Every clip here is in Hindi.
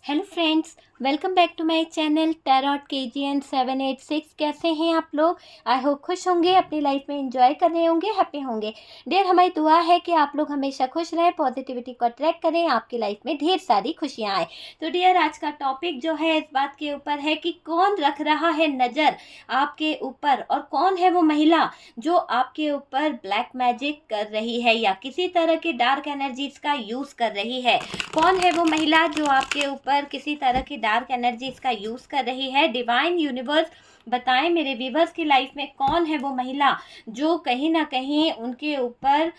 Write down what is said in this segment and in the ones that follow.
Hello friends, welcome back to my channel tarot KGN 786। कैसे हैं आप लोग? आई होप खुश होंगे, अपनी लाइफ में एंजॉय कर रहे होंगे, हैप्पी होंगे। डियर, हमारी दुआ है कि आप लोग हमेशा खुश रहें, पॉजिटिविटी को अट्रैक्ट करें, आपकी लाइफ में ढेर सारी खुशियां आए। तो डियर, आज का टॉपिक जो है इस बात के ऊपर है कि कौन रख रहा है नज़र आपके ऊपर और कौन है वो महिला जो आपके ऊपर ब्लैक मैजिक कर रही है या किसी तरह की डार्क एनर्जीज का यूज़ कर रही है। कौन है वो महिला जो आपके ऊपर किसी तरह की डार्क एनर्जीज का यूज़ कर रही है? डिवाइन यूनिवर्स बताएं मेरे व्यूवर्स की लाइफ में कौन है वो महिला जो कहीं ना कहीं उनके ऊपर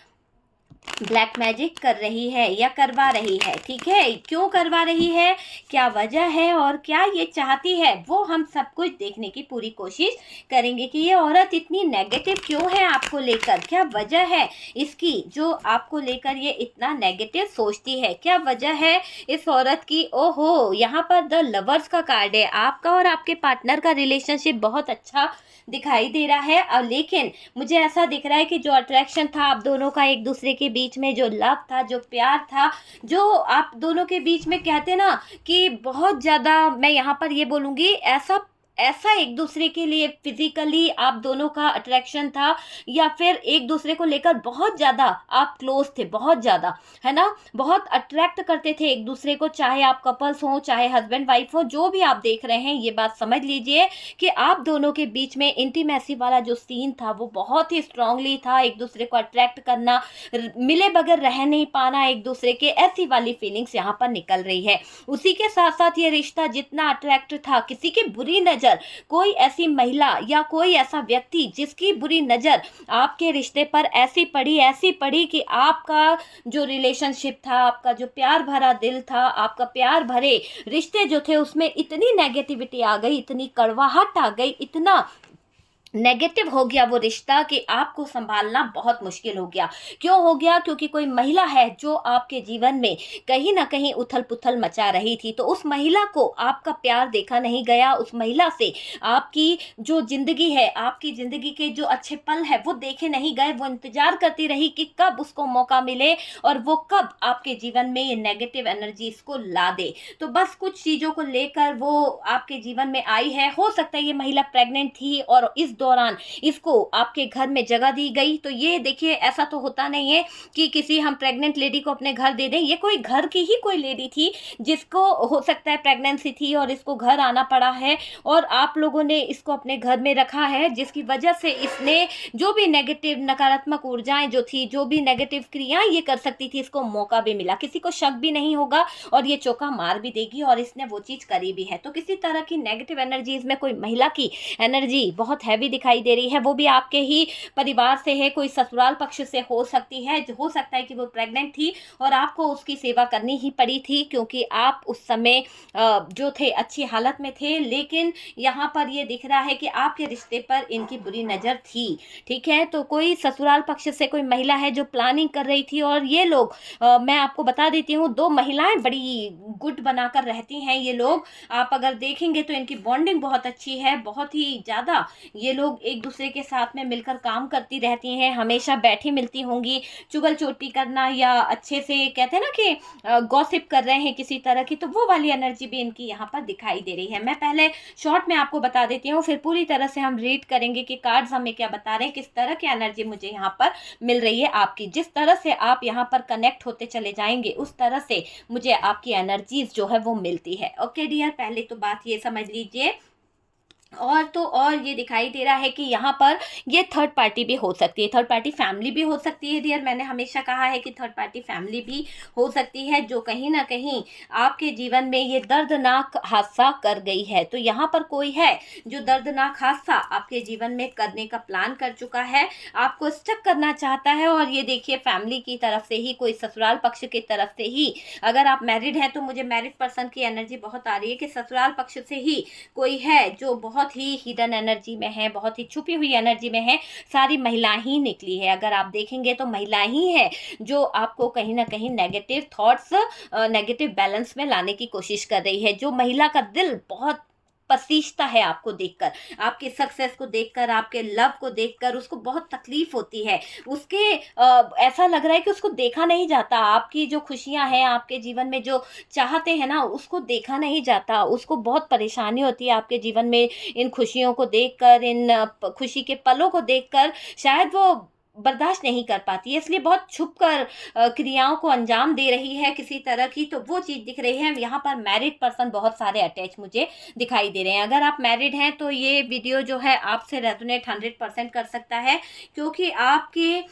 ब्लैक मैजिक कर रही है या करवा रही है। ठीक है, क्यों करवा रही है, क्या वजह है और क्या ये चाहती है, वो हम सब कुछ देखने की पूरी कोशिश करेंगे कि ये औरत इतनी नेगेटिव क्यों है आपको लेकर। क्या वजह है इसकी जो आपको लेकर ये इतना नेगेटिव सोचती है? क्या वजह है इस औरत की? ओहो, यहाँ पर द लवर्स का कार्ड है। आपका और आपके पार्टनर का रिलेशनशिप बहुत अच्छा दिखाई दे रहा है, और लेकिन मुझे ऐसा दिख रहा है कि जो अट्रैक्शन था आप दोनों का एक दूसरे के बीच में, जो लव था, जो प्यार था, जो आप दोनों के बीच में कहते ना कि बहुत ज़्यादा, मैं यहाँ पर ये बोलूँगी, ऐसा ऐसा एक दूसरे के लिए फिजिकली आप दोनों का अट्रैक्शन था, या फिर एक दूसरे को लेकर बहुत ज़्यादा आप क्लोज थे, बहुत ज़्यादा, है ना, बहुत अट्रैक्ट करते थे एक दूसरे को, चाहे आप कपल्स हो, चाहे हस्बैंड वाइफ हो, जो भी आप देख रहे हैं, ये बात समझ लीजिए कि आप दोनों के बीच में इंटीमेसी वाला जो सीन था वो बहुत ही स्ट्रांगली था। एक दूसरे को अट्रैक्ट करना, मिले बगैर रह नहीं पाना एक दूसरे के, ऐसी वाली फीलिंग्स यहाँ पर निकल रही है। उसी के साथ साथ ये रिश्ता जितना अट्रैक्ट था, किसी की बुरी नज़र, कोई ऐसी महिला या कोई ऐसा व्यक्ति जिसकी बुरी नज़र आपके रिश्ते पर ऐसी पड़ी कि आपका जो रिलेशनशिप था, आपका जो प्यार भरा दिल था, आपका प्यार भरे रिश्ते जो थे, उसमें इतनी नेगेटिविटी आ गई, इतनी कड़वाहट आ गई, इतना नेगेटिव हो गया वो रिश्ता कि आपको संभालना बहुत मुश्किल हो गया। क्यों हो गया? क्योंकि कोई महिला है जो आपके जीवन में कहीं ना कहीं उथल पुथल मचा रही थी। तो उस महिला को आपका प्यार देखा नहीं गया, उस महिला से आपकी जो जिंदगी है, आपकी जिंदगी के जो अच्छे पल है वो देखे नहीं गए। वो इंतजार करती रही कि कब उसको मौका मिले और वो कब आपके जीवन में ये नेगेटिव एनर्जीज को ला दे। तो बस कुछ चीज़ों को लेकर वो आपके जीवन में आई है। हो सकता है ये महिला प्रेग्नेंट थी और इस दौरान इसको आपके घर में जगह दी गई। तो ये देखिए, ऐसा तो होता नहीं है कि किसी हम प्रेग्नेंट लेडी को अपने घर दे दें। ये कोई घर की ही कोई लेडी थी जिसको हो सकता है प्रेगनेंसी थी और इसको घर आना पड़ा है, और आप लोगों ने इसको अपने घर में रखा है, जिसकी वजह से इसने जो भी नेगेटिव नकारात्मक ऊर्जाएं जो थी, जो भी नेगेटिव क्रियाएं ये कर सकती थी, इसको मौका भी मिला। किसी को शक भी नहीं होगा और ये चौका मार भी देगी, और इसने वो चीज़ करी भी है। तो किसी तरह की नेगेटिव एनर्जीज में कोई महिला की एनर्जी बहुत हैवी दिखाई दे रही है। वो भी आपके ही परिवार से है, कोई ससुराल पक्ष से हो सकती है। हो सकता है कि वो प्रेग्नेंट थी और आपको उसकी सेवा करनी ही पड़ी थी, क्योंकि आप उस समय जो थे अच्छी हालत में थे। लेकिन यहाँ पर ये दिख रहा है कि आपके रिश्ते पर इनकी बुरी नज़र थी। ठीक है, तो कोई ससुराल पक्ष से कोई महिला है जो प्लानिंग कर रही थी, और ये लोग मैं आपको बता देती हूँ, दो महिलाएं बड़ी गुट बनाकर रहती हैं ये लोग। आप अगर देखेंगे तो इनकी बॉन्डिंग बहुत अच्छी है, बहुत ही ज़्यादा ये लोग एक दूसरे के साथ में मिलकर काम करती रहती हैं, हमेशा बैठी मिलती होंगी। चुगल चोटी करना या अच्छे से कहते हैं ना कि गॉसिप कर रहे हैं किसी तरह की, तो वो वाली एनर्जी भी इनकी यहाँ पर दिखाई दे रही है। मैं पहले शॉर्ट में आपको बता देती हूँ, फिर पूरी तरह से हम रीड करेंगे कि कार्ड्स हमें क्या बता रहे हैं, किस तरह की एनर्जी मुझे यहाँ पर मिल रही है आपकी। जिस तरह से आप यहाँ पर कनेक्ट होते चले जाएंगे, उस तरह से मुझे आपकी एनर्जीज जो है वो मिलती है। ओके डियर, पहले तो बात ये समझ लीजिए। और तो और ये दिखाई दे रहा है कि यहाँ पर ये थर्ड पार्टी भी हो सकती है, थर्ड पार्टी फैमिली भी हो सकती है डियर। मैंने हमेशा कहा है कि थर्ड पार्टी फैमिली भी हो सकती है, जो कहीं ना कहीं आपके जीवन में ये दर्दनाक हादसा कर गई है। तो यहाँ पर कोई है जो दर्दनाक हादसा आपके जीवन में करने का प्लान कर चुका है, आपको स्टक करना चाहता है। और ये देखिए, फैमिली की तरफ से ही, कोई ससुराल पक्ष की तरफ से ही, अगर आप मैरिड हैं तो मुझे मैरिड पर्सन की एनर्जी बहुत आ रही है कि ससुराल पक्ष से ही कोई है जो बहुत ही हिडन एनर्जी में है, बहुत ही छुपी हुई एनर्जी में है। सारी महिलाएं ही निकली है, अगर आप देखेंगे तो महिलाएं ही है जो आपको कहीं ना कहीं नेगेटिव थॉट्स, नेगेटिव बैलेंस में लाने की कोशिश कर रही है। जो महिला का दिल बहुत पसीजता है आपको देखकर, आपके सक्सेस को देखकर, आपके लव को देखकर उसको बहुत तकलीफ होती है। उसके ऐसा लग रहा है कि उसको देखा नहीं जाता, आपकी जो खुशियां हैं, आपके जीवन में जो चाहते हैं ना, उसको देखा नहीं जाता। उसको बहुत परेशानी होती है आपके जीवन में इन खुशियों को देखकर, इन खुशी के पलों को देखकर शायद वो बर्दाश्त नहीं कर पाती है, इसलिए बहुत छुप कर क्रियाओं को अंजाम दे रही है किसी तरह की। तो वो चीज़ दिख रही है। यहाँ पर मैरिड पर्सन बहुत सारे अटैच मुझे दिखाई दे रहे हैं। अगर आप मैरिड हैं तो ये वीडियो जो है आपसे रेजोनेट 100% कर सकता है, क्योंकि आपके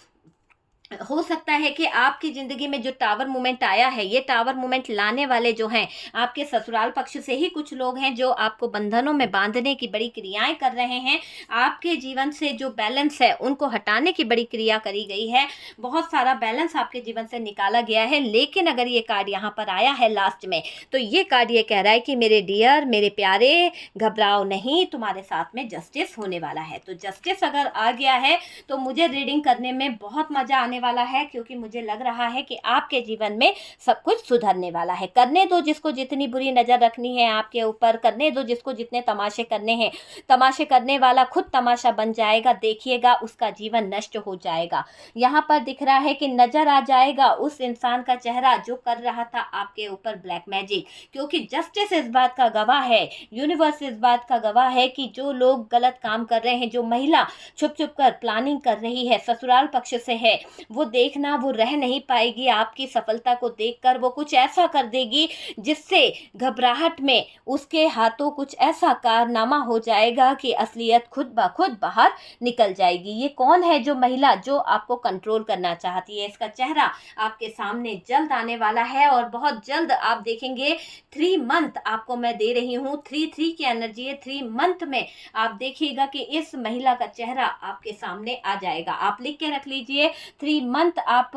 हो सकता है कि आपकी ज़िंदगी में जो टावर मोमेंट आया है, ये टावर मोमेंट लाने वाले जो हैं, आपके ससुराल पक्ष से ही कुछ लोग हैं जो आपको बंधनों में बांधने की बड़ी क्रियाएं कर रहे हैं। आपके जीवन से जो बैलेंस है उनको हटाने की बड़ी क्रिया करी गई है। बहुत सारा बैलेंस आपके जीवन से निकाला गया है। लेकिन अगर ये कार्ड यहाँ पर आया है लास्ट में, तो ये कार्ड ये कह रहा है कि मेरे डियर, मेरे प्यारे, घबराओ नहीं, तुम्हारे साथ में जस्टिस होने वाला है। तो जस्टिस अगर आ गया है तो मुझे रीडिंग करने में बहुत मज़ा आने वाला है, क्योंकि मुझे लग रहा है कि आपके जीवन में सब कुछ सुधरने वाला है। करने दो जिसको जितनी बुरी नज़र रखनी है आपके ऊपर, करने दो जिसको जितने तमाशे करने हैं। तमाशे करने वाला खुद तमाशा बन जाएगा, देखिएगा उसका जीवन नष्ट हो जाएगा। यहाँ पर दिख रहा है कि नज़र आ जाएगा उस इंसान का चेहरा जो कर रहा था आपके ऊपर ब्लैक मैजिक, क्योंकि जस्टिस इस बात का गवाह है, यूनिवर्स इस बात का गवाह है कि जो लोग गलत काम कर रहे हैं, जो महिला छुप छुप कर प्लानिंग कर रही है, ससुराल पक्ष से है, वो देखना, वो रह नहीं पाएगी आपकी सफलता को देखकर। वो कुछ ऐसा कर देगी जिससे घबराहट में उसके हाथों कुछ ऐसा कारनामा हो जाएगा कि असलियत खुद ब खुद बाहर निकल जाएगी। ये कौन है जो महिला जो आपको कंट्रोल करना चाहती है? इसका चेहरा आपके सामने जल्द आने वाला है और बहुत जल्द आप देखेंगे। 3 मंथ आपको मैं दे रही हूँ, 3 की एनर्जी है। 3 मंथ में आप देखिएगा कि इस महिला का चेहरा आपके सामने आ जाएगा। आप लिख के रख लीजिए, 3 मंथ आप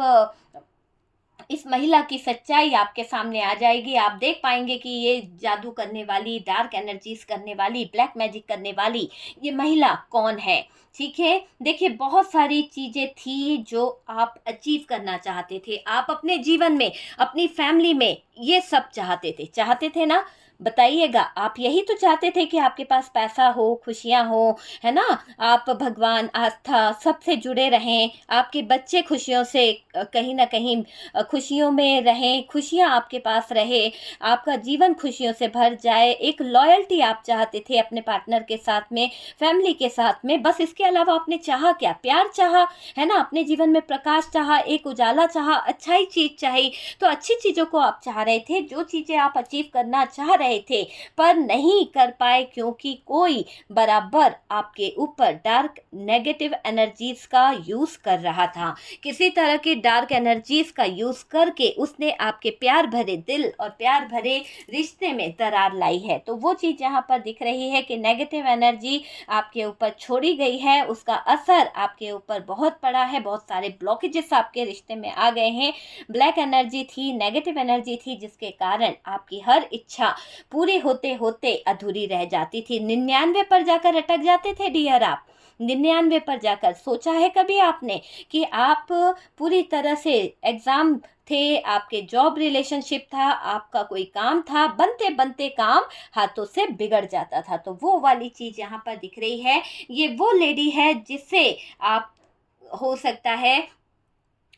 इस महिला की सच्चाई आपके सामने आ जाएगी। आप देख पाएंगे कि ये जादू करने वाली, डार्क एनर्जीज करने वाली, ब्लैक मैजिक करने वाली ये महिला कौन है। ठीक है, देखिए बहुत सारी चीज़ें थी जो आप अचीव करना चाहते थे। आप अपने जीवन में, अपनी फैमिली में ये सब चाहते थे ना? बताइएगा, आप यही तो चाहते थे कि आपके पास पैसा हो, खुशियाँ हो, है ना? आप भगवान, आस्था सबसे जुड़े रहें, आपके बच्चे खुशियों से कहीं ना कहीं खुशियों में रहें, खुशियाँ आपके पास रहे, आपका जीवन खुशियों से भर जाए। एक लॉयल्टी आप चाहते थे अपने पार्टनर के साथ में, फैमिली के साथ में। बस इसके अलावा आपने चाहा क्या? प्यार चाहा, है ना? अपने जीवन में प्रकाश चाहा, एक उजाला चाहा, अच्छाई चीज़ चाहिए। तो अच्छी चीज़ों को आप चाह रहे थे, जो चीज़ें आप अचीव करना चाह रहे थे पर नहीं कर पाए, क्योंकि कोई बराबर आपके ऊपर डार्क नेगेटिव एनर्जीज का यूज़ कर रहा था। किसी तरह की डार्क एनर्जीज का यूज़ करके उसने आपके प्यार भरे दिल और प्यार भरे रिश्ते में दरार लाई है। तो वो चीज़ यहाँ पर दिख रही है कि नेगेटिव एनर्जी आपके ऊपर छोड़ी गई है, उसका असर आपके ऊपर बहुत पड़ा है। बहुत सारे ब्लॉकेजेस आपके रिश्ते में आ गए हैं। ब्लैक एनर्जी थी, नेगेटिव एनर्जी थी, जिसके कारण आपकी हर इच्छा पूरी होते होते अधूरी रह जाती थी। 99 पर जाकर अटक जाते थे डियर आप। 99 पर जाकर सोचा है कभी आपने कि आप पूरी तरह से एग्ज़ाम थे, आपके जॉब रिलेशनशिप था, आपका कोई काम था, बनते बनते काम हाथों से बिगड़ जाता था। तो वो वाली चीज़ यहाँ पर दिख रही है। ये वो लेडी है जिसे आप, हो सकता है,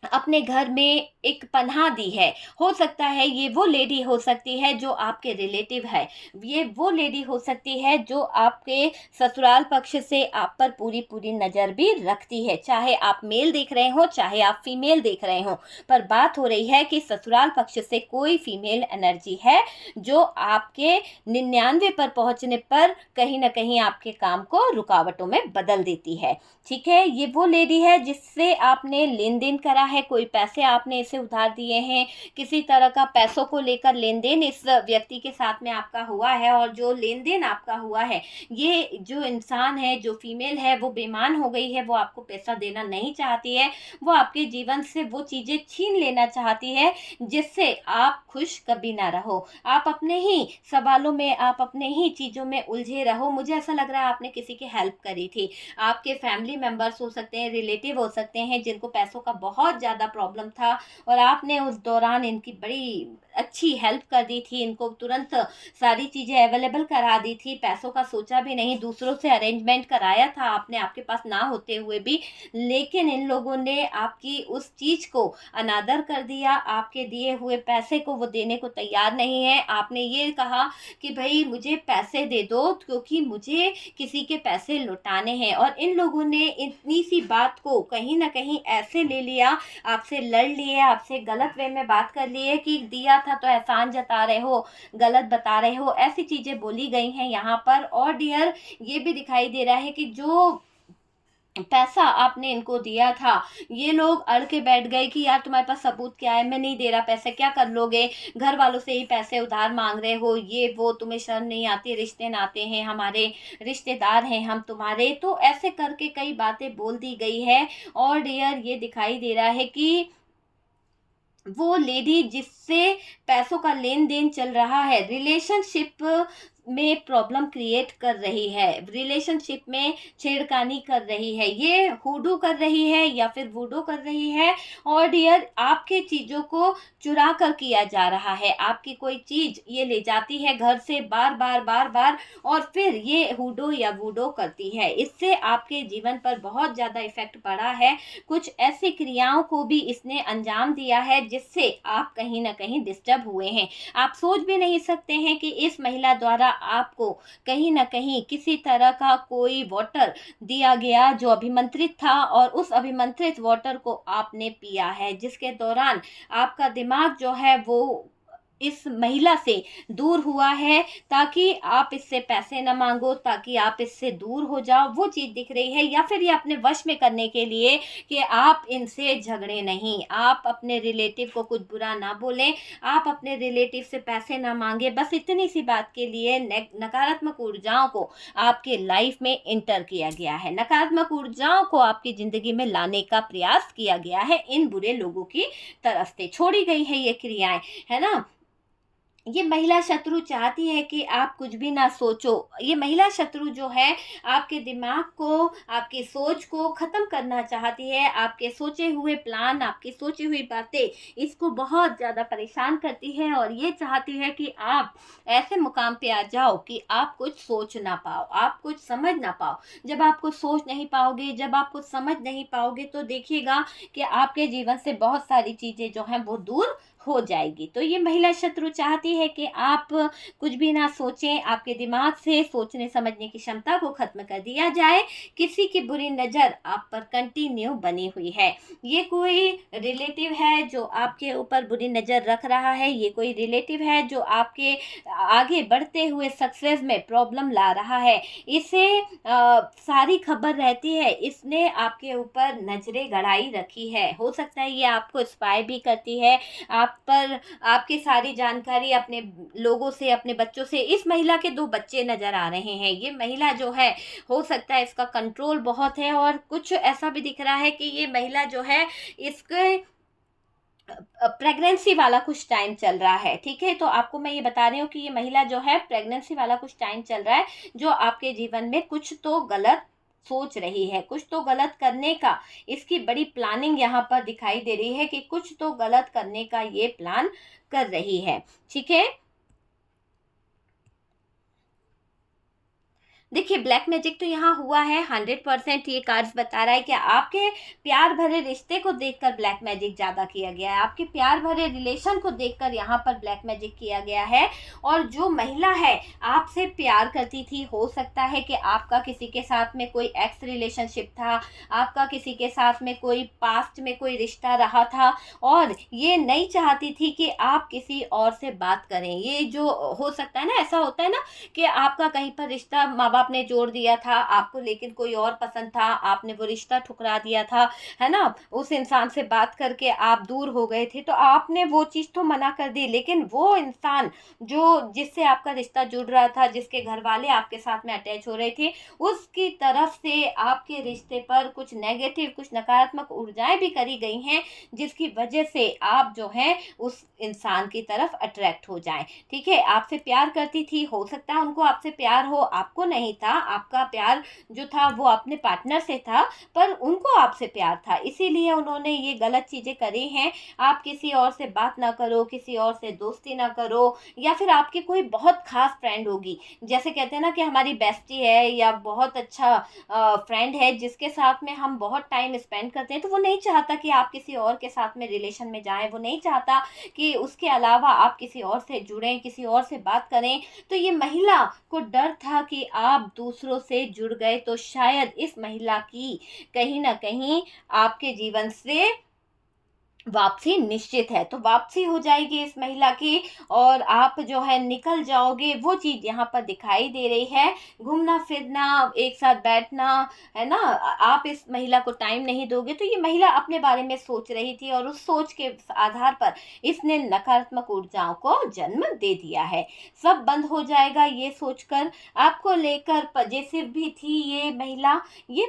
अपने घर में एक पनाह दी है। हो सकता है ये वो लेडी हो सकती है जो आपके रिलेटिव है। ये वो लेडी हो सकती है जो आपके ससुराल पक्ष से आप पर पूरी पूरी नज़र भी रखती है। चाहे आप मेल देख रहे हो, चाहे आप फीमेल देख रहे हो, पर बात हो रही है कि ससुराल पक्ष से कोई फीमेल एनर्जी है जो आपके 99 पर पहुंचने पर कहीं ना कहीं आपके काम को रुकावटों में बदल देती है। ठीक है, ये वो लेडी है जिससे आपने लेन देन करा है, कोई पैसे आपने इसे उधार दिए हैं, किसी तरह का पैसों को लेकर लेन देन इस व्यक्ति के साथ में आपका हुआ है। और जो लेन देन आपका हुआ है, ये जो इंसान है, जो फीमेल है, वो बेईमान हो गई है। वो आपको पैसा देना नहीं चाहती है, वो आपके जीवन से वो चीज़ें छीन लेना चाहती है जिससे आप खुश कभी ना रहो। आप अपने ही सवालों में, आप अपने ही चीज़ों में उलझे रहो। मुझे ऐसा लग रहा है आपने किसी की हेल्प करी थी। आपके फैमिली मेंबर्स हो सकते हैं, रिलेटिव हो सकते हैं, जिनको पैसों का बहुत ज़्यादा प्रॉब्लम था और आपने उस दौरान इनकी बड़ी अच्छी हेल्प कर दी थी, इनको तुरंत सारी चीज़ें अवेलेबल करा दी थी, पैसों का सोचा भी नहीं, दूसरों से अरेंजमेंट कराया था आपने आपके पास ना होते हुए भी, लेकिन इन लोगों ने आपकी उस चीज़ को अनादर कर दिया, आपके दिए हुए पैसे को वो देने को तैयार नहीं है। आपने ये कहा कि भाई मुझे पैसे दे दो क्योंकि मुझे किसी के पैसे लौटाने हैं, और इन लोगों ने इतनी सी बात को कहीं ना कहीं ऐसे ले लिया, आपसे लड़ लिए, आपसे गलत वे में बात कर लिए कि दिया था तो एहसान जता रहे हो, गलत बता रहे हो, ऐसी चीज़ें बोली गई हैं यहाँ पर। और डियर ये भी दिखाई दे रहा है कि जो पैसा आपने इनको दिया था, ये लोग अड़ के बैठ गए कि यार तुम्हारे पास सबूत क्या है, मैं नहीं दे रहा पैसे, क्या कर लोगे, घर वालों से ही पैसे उधार मांग रहे हो, ये वो, तुम्हें शर्म नहीं आती, रिश्ते नाते हैं हमारे, रिश्तेदार हैं हम तुम्हारे। तो ऐसे करके कई बातें बोल दी गई है। और डियर ये दिखाई दे रहा है कि वो लेडी जिससे पैसों का लेन देन चल रहा है, रिलेशनशिप में प्रॉब्लम क्रिएट कर रही है, रिलेशनशिप में छेड़खानी कर रही है, ये हुडू कर रही है या फिर वुडू कर रही है। और डियर आपके चीज़ों को चुरा कर किया जा रहा है, आपकी कोई चीज़ ये ले जाती है घर से बार बार बार बार, और फिर ये हुडो या वुडो करती है। इससे आपके जीवन पर बहुत ज़्यादा इफेक्ट पड़ा है, कुछ ऐसी क्रियाओं को भी इसने अंजाम दिया है जिससे आप कहीं ना कहीं डिस्टर्ब हुए हैं। आप सोच भी नहीं सकते हैं कि इस महिला द्वारा आपको कहीं ना कहीं किसी तरह का कोई वाटर दिया गया जो अभिमंत्रित था, और उस अभिमंत्रित वाटर को आपने पिया है, जिसके दौरान आपका दिमाग जो है वो इस महिला से दूर हुआ है, ताकि आप इससे पैसे न मांगो, ताकि आप इससे दूर हो जाओ, वो चीज़ दिख रही है। या फिर ये अपने वश में करने के लिए कि आप इनसे झगड़े नहीं, आप अपने रिलेटिव को कुछ बुरा ना बोलें, आप अपने रिलेटिव से पैसे ना मांगे, बस इतनी सी बात के लिए नकारात्मक ऊर्जाओं को आपके लाइफ में इंटर किया गया है, नकारात्मक ऊर्जाओं को आपकी ज़िंदगी में लाने का प्रयास किया गया है इन बुरे लोगों की तरफ से, छोड़ी गई है ये क्रियाएं, है ना। ये महिला शत्रु चाहती है कि आप कुछ भी ना सोचो, ये महिला शत्रु जो है आपके दिमाग को, आपकी सोच को ख़त्म करना चाहती है, आपके सोचे हुए प्लान, आपकी सोची हुई बातें इसको बहुत ज़्यादा परेशान करती है, और ये चाहती है कि आप ऐसे मुकाम पे आ जाओ कि आप कुछ सोच ना पाओ, आप कुछ समझ ना पाओ। जब आप कुछ सोच नहीं पाओगे, जब आप कुछ समझ नहीं पाओगे, तो देखिएगा कि आपके जीवन से बहुत सारी चीज़ें जो हैं वो दूर हो जाएगी। तो ये महिला शत्रु चाहती है कि आप कुछ भी ना सोचें, आपके दिमाग से सोचने समझने की क्षमता को खत्म कर दिया जाए, किसी की बुरी नज़र आप पर कंटिन्यू बनी हुई है। ये कोई रिलेटिव है जो आपके ऊपर बुरी नज़र रख रहा है, ये कोई रिलेटिव है जो आपके आगे बढ़ते हुए सक्सेस में प्रॉब्लम ला रहा है, इसे सारी खबर रहती है, इसने आपके ऊपर नजरें गड़ाई रखी है। हो सकता है ये आपको स्पाई भी करती है, आप पर आपकी सारी जानकारी अपने लोगों से, अपने बच्चों से। इस महिला के 2 बच्चे नज़र आ रहे हैं। ये महिला जो है, हो सकता है इसका कंट्रोल बहुत है, और कुछ ऐसा भी दिख रहा है कि ये महिला जो है इसके प्रेगनेंसी वाला कुछ टाइम चल रहा है, ठीक है। तो आपको मैं ये बता रही हूँ कि ये महिला जो है प्रेगनेंसी वाला कुछ टाइम चल रहा है, जो आपके जीवन में कुछ तो गलत सोच रही है, कुछ तो गलत करने का इसकी बड़ी प्लानिंग यहाँ पर दिखाई दे रही है, कि कुछ तो गलत करने का ये प्लान कर रही है, ठीक है। देखिए ब्लैक मैजिक तो यहाँ हुआ है 100%, ये कार्ड्स बता रहा है कि आपके प्यार भरे रिश्ते को देखकर ब्लैक मैजिक ज़्यादा किया गया है, आपके प्यार भरे रिलेशन को देखकर यहाँ पर ब्लैक मैजिक किया गया है। और जो महिला है आपसे प्यार करती थी, हो सकता है कि आपका किसी के साथ में कोई एक्स रिलेशनशिप था, आपका किसी के साथ में कोई पास्ट में कोई रिश्ता रहा था, और ये नहीं चाहती थी कि आप किसी और से बात करें। ये जो हो सकता है ना, ऐसा होता है ना कि आपका कहीं पर रिश्ता माँ बाप ने जोड़ दिया था आपको, लेकिन कोई और पसंद था, आपने वो रिश्ता ठुकरा दिया था, है ना, उस इंसान से बात करके आप दूर हो गए थे, तो आपने वो चीज़ तो मना कर दी, लेकिन वो इंसान जो जिससे आपका रिश्ता जुड़ रहा था, जिसके घर वाले आपके साथ में अटैच हो रहे थे, उसकी तरफ से आपके रिश्ते पर कुछ नेगेटिव, कुछ नकारात्मक ऊर्जाएं भी करी गई हैं, जिसकी वजह से आप जो हैं उस इंसान की तरफ अट्रैक्ट हो जाएं, ठीक है। आपसे प्यार करती थी, हो सकता है उनको आपसे प्यार हो, आपको नहीं नहीं था, आपका प्यार जो था वो अपने पार्टनर से था, पर उनको आपसे प्यार था, इसीलिए उन्होंने ये गलत चीज़ें करी हैं। आप किसी और से बात ना करो, किसी और से दोस्ती ना करो, या फिर आपकी कोई बहुत खास फ्रेंड होगी, जैसे कहते हैं ना कि हमारी बेस्टी है या बहुत अच्छा फ्रेंड है जिसके साथ में हम बहुत टाइम स्पेंड करते हैं, तो वो नहीं चाहता कि आप किसी और के साथ में रिलेशन में जाएं, वो नहीं चाहता कि उसके अलावा आप किसी और से जुड़ें, किसी और से बात करें। तो ये महिला को डर था कि आप दूसरों से जुड़ गए तो शायद इस महिला की कहीं ना कहीं आपके जीवन से वापसी निश्चित है। तो वापसी हो जाएगी इस महिला की, और आप जो है निकल जाओगे, वो चीज़ यहाँ पर दिखाई दे रही है। घूमना फिरना, एक साथ बैठना, है ना, आप इस महिला को टाइम नहीं दोगे। तो ये महिला अपने बारे में सोच रही थी और उस सोच के आधार पर इसने नकारात्मक ऊर्जाओं को जन्म दे दिया है। सब बंद हो जाएगा ये सोचकर। आपको लेकर पजेसिव भी थी ये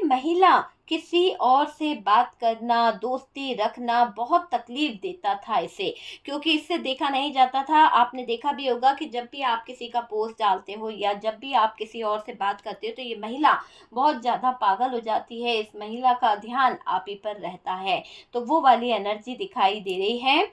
महिला किसी और से बात करना, दोस्ती रखना बहुत तकलीफ देता था इसे, क्योंकि इससे देखा नहीं जाता था। आपने देखा भी होगा कि जब भी आप किसी का पोस्ट डालते हो या जब भी आप किसी और से बात करते हो, तो ये महिला बहुत ज़्यादा पागल हो जाती है। इस महिला का ध्यान आप ही पर रहता है, तो वो वाली एनर्जी दिखाई दे रही है।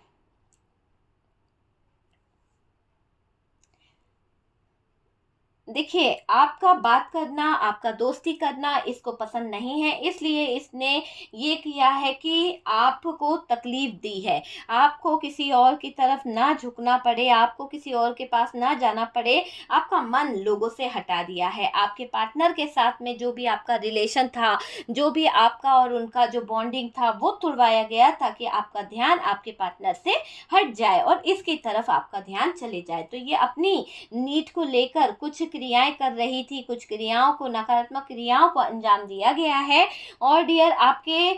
देखिए, आपका बात करना, आपका दोस्ती करना इसको पसंद नहीं है, इसलिए इसने ये किया है कि आपको तकलीफ दी है। आपको किसी और की तरफ ना झुकना पड़े, आपको किसी और के पास ना जाना पड़े, आपका मन लोगों से हटा दिया है। आपके पार्टनर के साथ में जो भी आपका रिलेशन था, जो भी आपका और उनका जो बॉन्डिंग था, वो तुड़वाया गया ताकि आपका ध्यान आपके पार्टनर से हट जाए और इसकी तरफ आपका ध्यान चले जाए। तो ये अपनी नीड को लेकर कुछ क्रियाएं कर रही थी, कुछ क्रियाओं को, नकारात्मक क्रियाओं को अंजाम दिया गया है। और डियर, आपके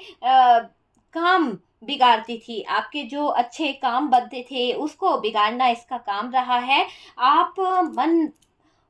काम बिगाड़ती थी, आपके जो अच्छे काम बनते थे उसको बिगाड़ना इसका काम रहा है। आप मन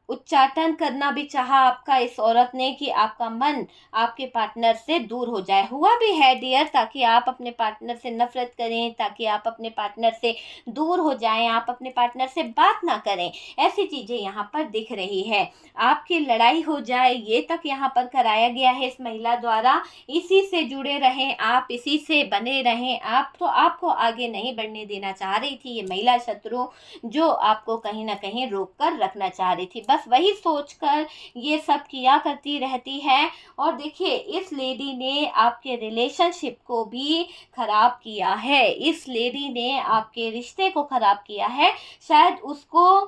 उच्चाटन करना भी चाहा आपका इस औरत ने कि आपका मन आपके पार्टनर से दूर हो जाए। हुआ भी है डियर, ताकि आप अपने पार्टनर से नफरत करें, ताकि आप अपने पार्टनर से दूर हो जाएं, आप अपने पार्टनर से बात ना करें, ऐसी चीज़ें यहाँ पर दिख रही है। आपकी लड़ाई हो जाए ये तक यहाँ पर कराया गया है इस महिला द्वारा। इसी से जुड़े रहें आप, इसी से बने रहें आप, तो आपको आगे नहीं बढ़ने देना चाह रही थी ये महिला शत्रु, जो आपको कहीं ना कहीं रोक कर रखना चाह रही थी। बस वही सोचकर ये सब किया करती रहती है। और देखिए, इस लेडी ने आपके रिलेशनशिप को भी खराब किया है, इस लेडी ने आपके रिश्ते को खराब किया है। शायद उसको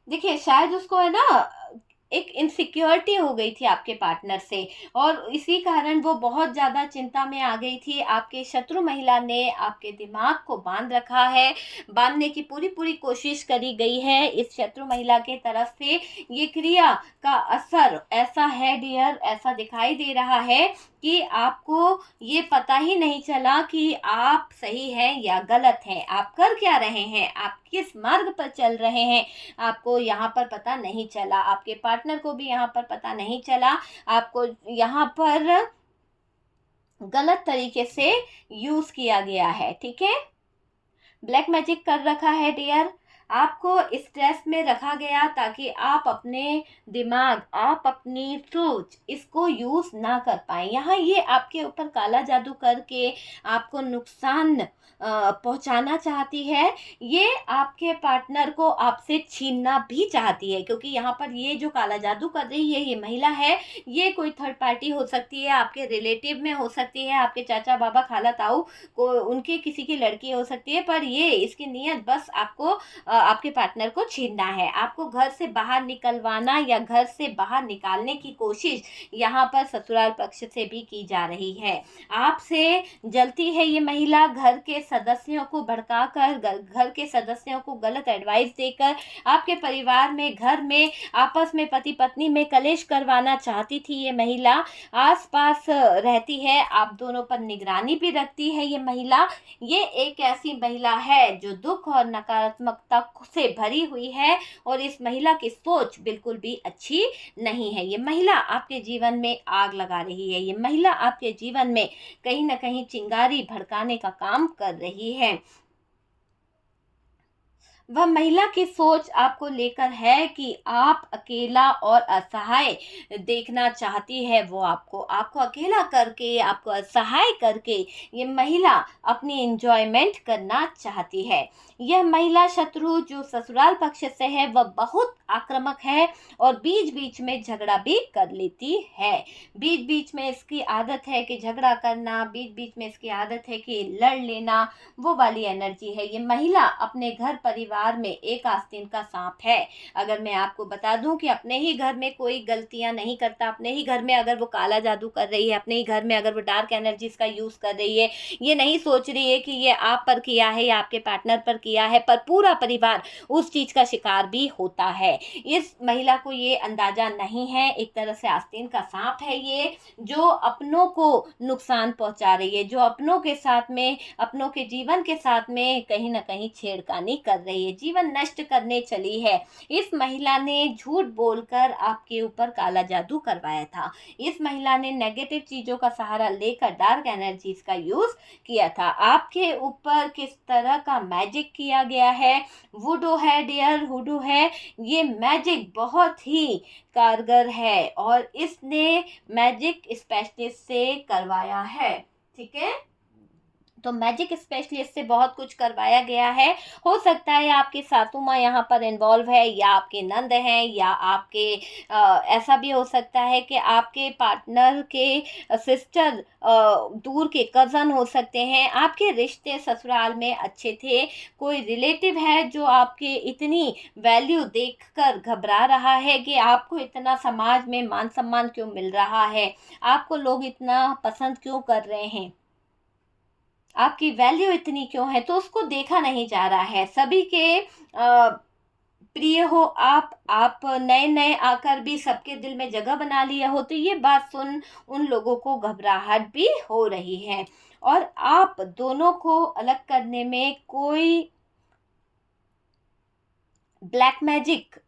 देखिए, शायद उसको है ना एक इनसिक्योरिटी हो गई थी आपके पार्टनर से, और इसी कारण वो बहुत ज़्यादा चिंता में आ गई थी। आपके शत्रु महिला ने आपके दिमाग को बांध रखा है, बांधने की पूरी पूरी कोशिश करी गई है इस शत्रु महिला के तरफ से। ये क्रिया का असर ऐसा है डियर, ऐसा दिखाई दे रहा है कि आपको ये पता ही नहीं चला कि आप सही हैं या गलत हैं, आप कर क्या रहे हैं, आप किस मार्ग पर चल रहे हैं, आपको यहाँ पर पता नहीं चला। आपके पार्टनर को भी यहाँ पर पता नहीं चला। आपको यहाँ पर गलत तरीके से यूज़ किया गया है, ठीक है। ब्लैक मैजिक कर रखा है डियर, आपको स्ट्रेस में रखा गया ताकि आप अपने दिमाग, आप अपनी सोच इसको यूज़ ना कर पाए। यहाँ ये आपके ऊपर काला जादू करके आपको नुकसान पहुंचाना चाहती है। ये आपके पार्टनर को आपसे छीनना भी चाहती है, क्योंकि यहाँ पर ये जो काला जादू कर रही है ये महिला है, ये कोई थर्ड पार्टी हो सकती है, आपके रिलेटिव में हो सकती है, आपके चाचा बाबा खाला ताऊ को, उनके किसी की लड़की हो सकती है, पर ये इसकी नीयत बस आपको आपके पार्टनर को छीनना है, आपको घर से बाहर निकलवाना या घर से बाहर निकालने की कोशिश यहाँ पर ससुराल पक्ष से भी की जा रही है। आपसे जलती है ये महिला, घर के सदस्यों को भड़काकर, घर के सदस्यों को गलत एडवाइस देकर आपके परिवार में, घर में, आपस में, पति पत्नी में कलेश करवाना चाहती थी ये महिला। आसपास रहती है, आप दोनों पर निगरानी भी रखती है ये महिला। ये एक ऐसी महिला है जो दुख और नकारात्मकता से भरी हुई है, और इस महिला की सोच बिल्कुल भी अच्छी नहीं है। ये महिला आपके जीवन में आग लगा रही है, ये महिला आपके जीवन में कहीं ना कहीं चिंगारी भड़काने का काम कर रही है। वह महिला की सोच आपको लेकर है कि आप अकेला और असहाय देखना चाहती है। वो आपको आपको अकेला करके, आपको असहाय करके ये महिला अपनी एंजॉयमेंट करना चाहती है। यह महिला शत्रु जो ससुराल पक्ष से है वह बहुत आक्रामक है और बीच बीच में झगड़ा भी कर लेती है। बीच बीच में इसकी आदत है कि झगड़ा करना, बीच बीच में इसकी आदत है कि लड़ लेना, वो वाली एनर्जी है। ये महिला अपने घर परिवार में एक आस्तीन का सांप है। अगर मैं आपको बता दूं कि अपने ही घर में कोई गलतियां नहीं करता, अपने ही घर में अगर वो काला जादू कर रही है, अपने ही घर में अगर वो डार्क एनर्जीज का यूज कर रही है, ये नहीं सोच रही है कि ये आप पर किया है या आपके पार्टनर पर किया है, पर पूरा परिवार उस चीज का शिकार भी होता है। इस महिला को ये अंदाजा नहीं है। एक तरह से आस्तीन का सांप है ये, जो अपनों को नुकसान पहुंचा रही है, जो अपनों के साथ में, अपनों के जीवन के साथ में कहीं ना कहीं छेड़खानी कर रही है, जीवन नष्ट करने चली है। इस महिला ने झूठ बोलकर आपके ऊपर काला जादू करवाया था। इस महिला ने नेगेटिव चीजों का सहारा लेकर डार्क एनर्जीज का यूज किया था। आपके ऊपर किस तरह का मैजिक किया गया है, वुडू है डियर, वुडू है। ये मैजिक बहुत ही कारगर है और इसने मैजिक स्पेशलिस्ट से करवाया है। ठीक है, तो मैजिक स्पेशलिस्ट से बहुत कुछ करवाया गया है। हो सकता है आपकी सासू माँ यहाँ पर इन्वॉल्व है, या आपके नंद हैं, या आपके ऐसा भी हो सकता है कि आपके पार्टनर के सिस्टर, दूर के कज़न हो सकते हैं। आपके रिश्ते ससुराल में अच्छे थे, कोई रिलेटिव है जो आपके इतनी वैल्यू देखकर घबरा रहा है कि आपको इतना समाज में मान सम्मान क्यों मिल रहा है, आपको लोग इतना पसंद क्यों कर रहे हैं, आपकी वैल्यू इतनी क्यों है, तो उसको देखा नहीं जा रहा है। सभी के प्रिय हो आप नए नए आकर भी सबके दिल में जगह बना लिया हो, तो ये बात सुन उन लोगों को घबराहट भी हो रही है और आप दोनों को अलग करने में कोई ब्लैक मैजिक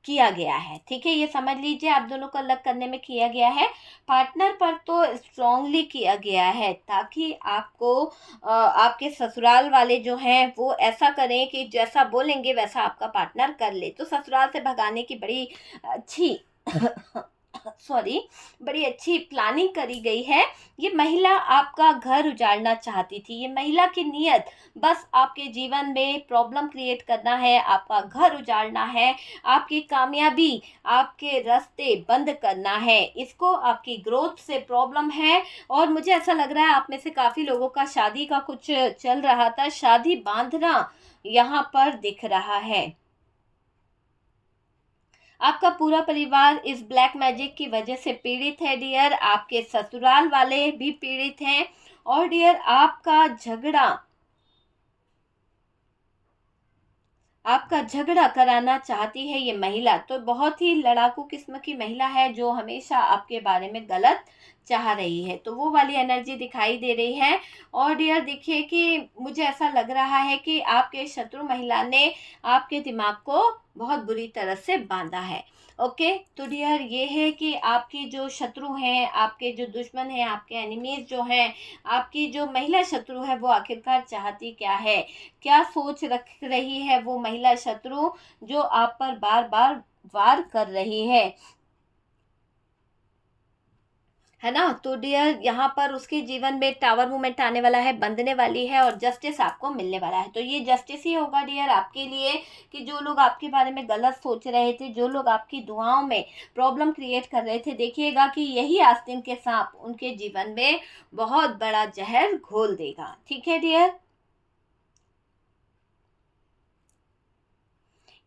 किया गया है। ठीक है, ये समझ लीजिए आप दोनों को अलग करने में किया गया है। पार्टनर पर तो स्ट्रांगली किया गया है ताकि आपको आपके ससुराल वाले जो हैं वो ऐसा करें कि जैसा बोलेंगे वैसा आपका पार्टनर कर ले। तो ससुराल से भगाने की बड़ी अच्छी सॉरी, बड़ी अच्छी प्लानिंग करी गई है। ये महिला आपका घर उजाड़ना चाहती थी। ये महिला की नीयत बस आपके जीवन में प्रॉब्लम क्रिएट करना है, आपका घर उजाड़ना है, आपकी कामयाबी, आपके रास्ते बंद करना है। इसको आपकी ग्रोथ से प्रॉब्लम है और मुझे ऐसा लग रहा है आप में से काफ़ी लोगों का शादी का कुछ चल रहा था, शादी बांधना यहाँ पर दिख रहा है। आपका पूरा परिवार इस ब्लैक मैजिक की वजह से पीड़ित है डियर, आपके ससुराल वाले भी पीड़ित हैं और डियर आपका झगड़ा कराना चाहती है ये महिला। तो बहुत ही लड़ाकू किस्म की महिला है जो हमेशा आपके बारे में गलत चाह रही है, तो वो वाली एनर्जी दिखाई दे रही है। और डियर देखिए कि मुझे ऐसा लग रहा है कि आपके शत्रु महिला ने आपके दिमाग को बहुत बुरी तरह से बांधा है। ओके, तो डियर ये है कि आपकी जो शत्रु हैं, आपके जो दुश्मन हैं, आपके एनिमीज जो हैं, आपकी जो महिला शत्रु है वो आखिरकार चाहती क्या है, क्या सोच रख रही है वो महिला शत्रु जो आप पर बार बार वार कर रही है ना। तो डियर यहाँ पर उसके जीवन में टावर मूवमेंट आने वाला है, बंधने वाली है और जस्टिस आपको मिलने वाला है। तो ये जस्टिस ही होगा डियर आपके लिए कि जो लोग आपके बारे में गलत सोच रहे थे, जो लोग आपकी दुआओं में प्रॉब्लम क्रिएट कर रहे थे, देखिएगा कि यही आस्तीन के सांप उनके जीवन में बहुत बड़ा जहर घोल देगा। ठीक है डियर,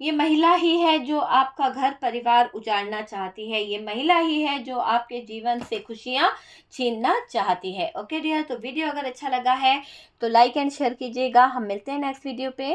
ये महिला ही है जो आपका घर परिवार उजाड़ना चाहती है। ये महिला ही है जो आपके जीवन से खुशियां छीनना चाहती है। ओके डियर, तो वीडियो अगर अच्छा लगा है तो लाइक एंड शेयर कीजिएगा। हम मिलते हैं नेक्स्ट वीडियो पे।